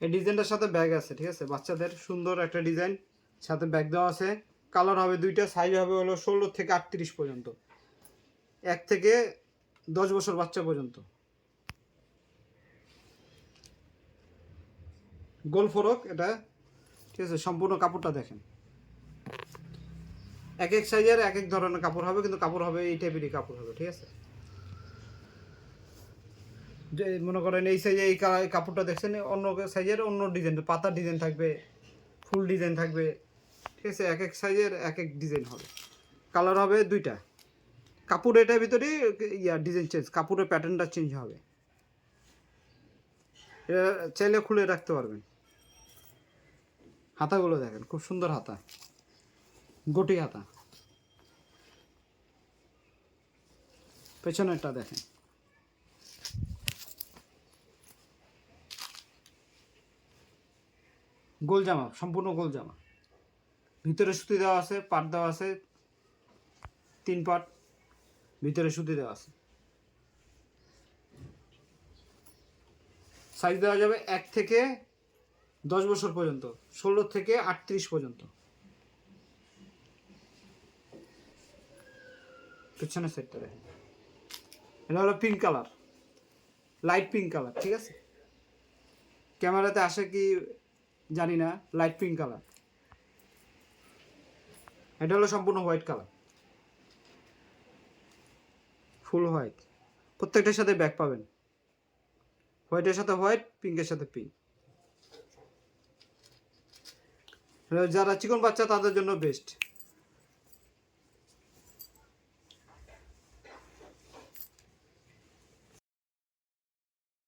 এই ডিজাইনটার সাথে ব্যাগ আছে, ঠিক আছে, বাচ্চাদের সুন্দর একটা ডিজাইন, সাথে ব্যাগ দেওয়া আছে। কালার হবে দুইটা, সাইজ হবে হলো 16 থেকে 38 পর্যন্ত, 1 থেকে 10 বছর বাচ্চা পর্যন্ত। গোল ফরক এটা, ঠিক আছে। সম্পূর্ণ কাপড়টা দেখেন, এক এক সাইজের এক এক ধরনের কাপড় হবে, কিন্তু কাপড় হবে এই টাইপেরই কাপড় হবে, ঠিক আছে। যে মনে করেন এই সাইজে এই কাপড়টা দেখছেন, অন্য সাইজের অন্য ডিজাইন, পাতার ডিজাইন থাকবে, ফুল ডিজাইন থাকবে, ঠিক আছে। এক এক সাইজের এক এক ডিজাইন হবে। কালার হবে দুইটা। কাপড় এটার ভিতরে ডিজাইন চেঞ্জ, কাপড়ের প্যাটার্নটা চেঞ্জ হবে। এটা চাইলে খুলে রাখতে পারবেন। হাতাগুলো দেখেন, খুব সুন্দর হাতা, গটি হাতা। পেছনেরটা দেখেন, গোল জামা, সম্পূর্ণ গোল জামা। ভিতরে সুতি দেওয়া আছে, পাট দেওয়া আছে, 3 পাট ভিতরে সুতি দেওয়া আছে। সাইজ দেওয়া যাবে 1 থেকে 10 বছর পর্যন্ত, 16 থেকে 38 পর্যন্ত। পেছনের সেটটা দেখেন, এটা হলো pink colour, light pink colour, ঠিক আছে। ক্যামেরাতে আসে কি জানি না, লাইট পিঙ্ক কালার। এটা হলো সম্পূর্ণ হোয়াইট কালার, ফুল হোয়াইট। প্রত্যেকটার সাথে ব্যাগ পাবেন, হোয়াইটের সাথে হোয়াইট, পিঙ্কের সাথে পিঙ্ক। যারা চিকন বাচ্চা তাদের জন্য বেস্ট।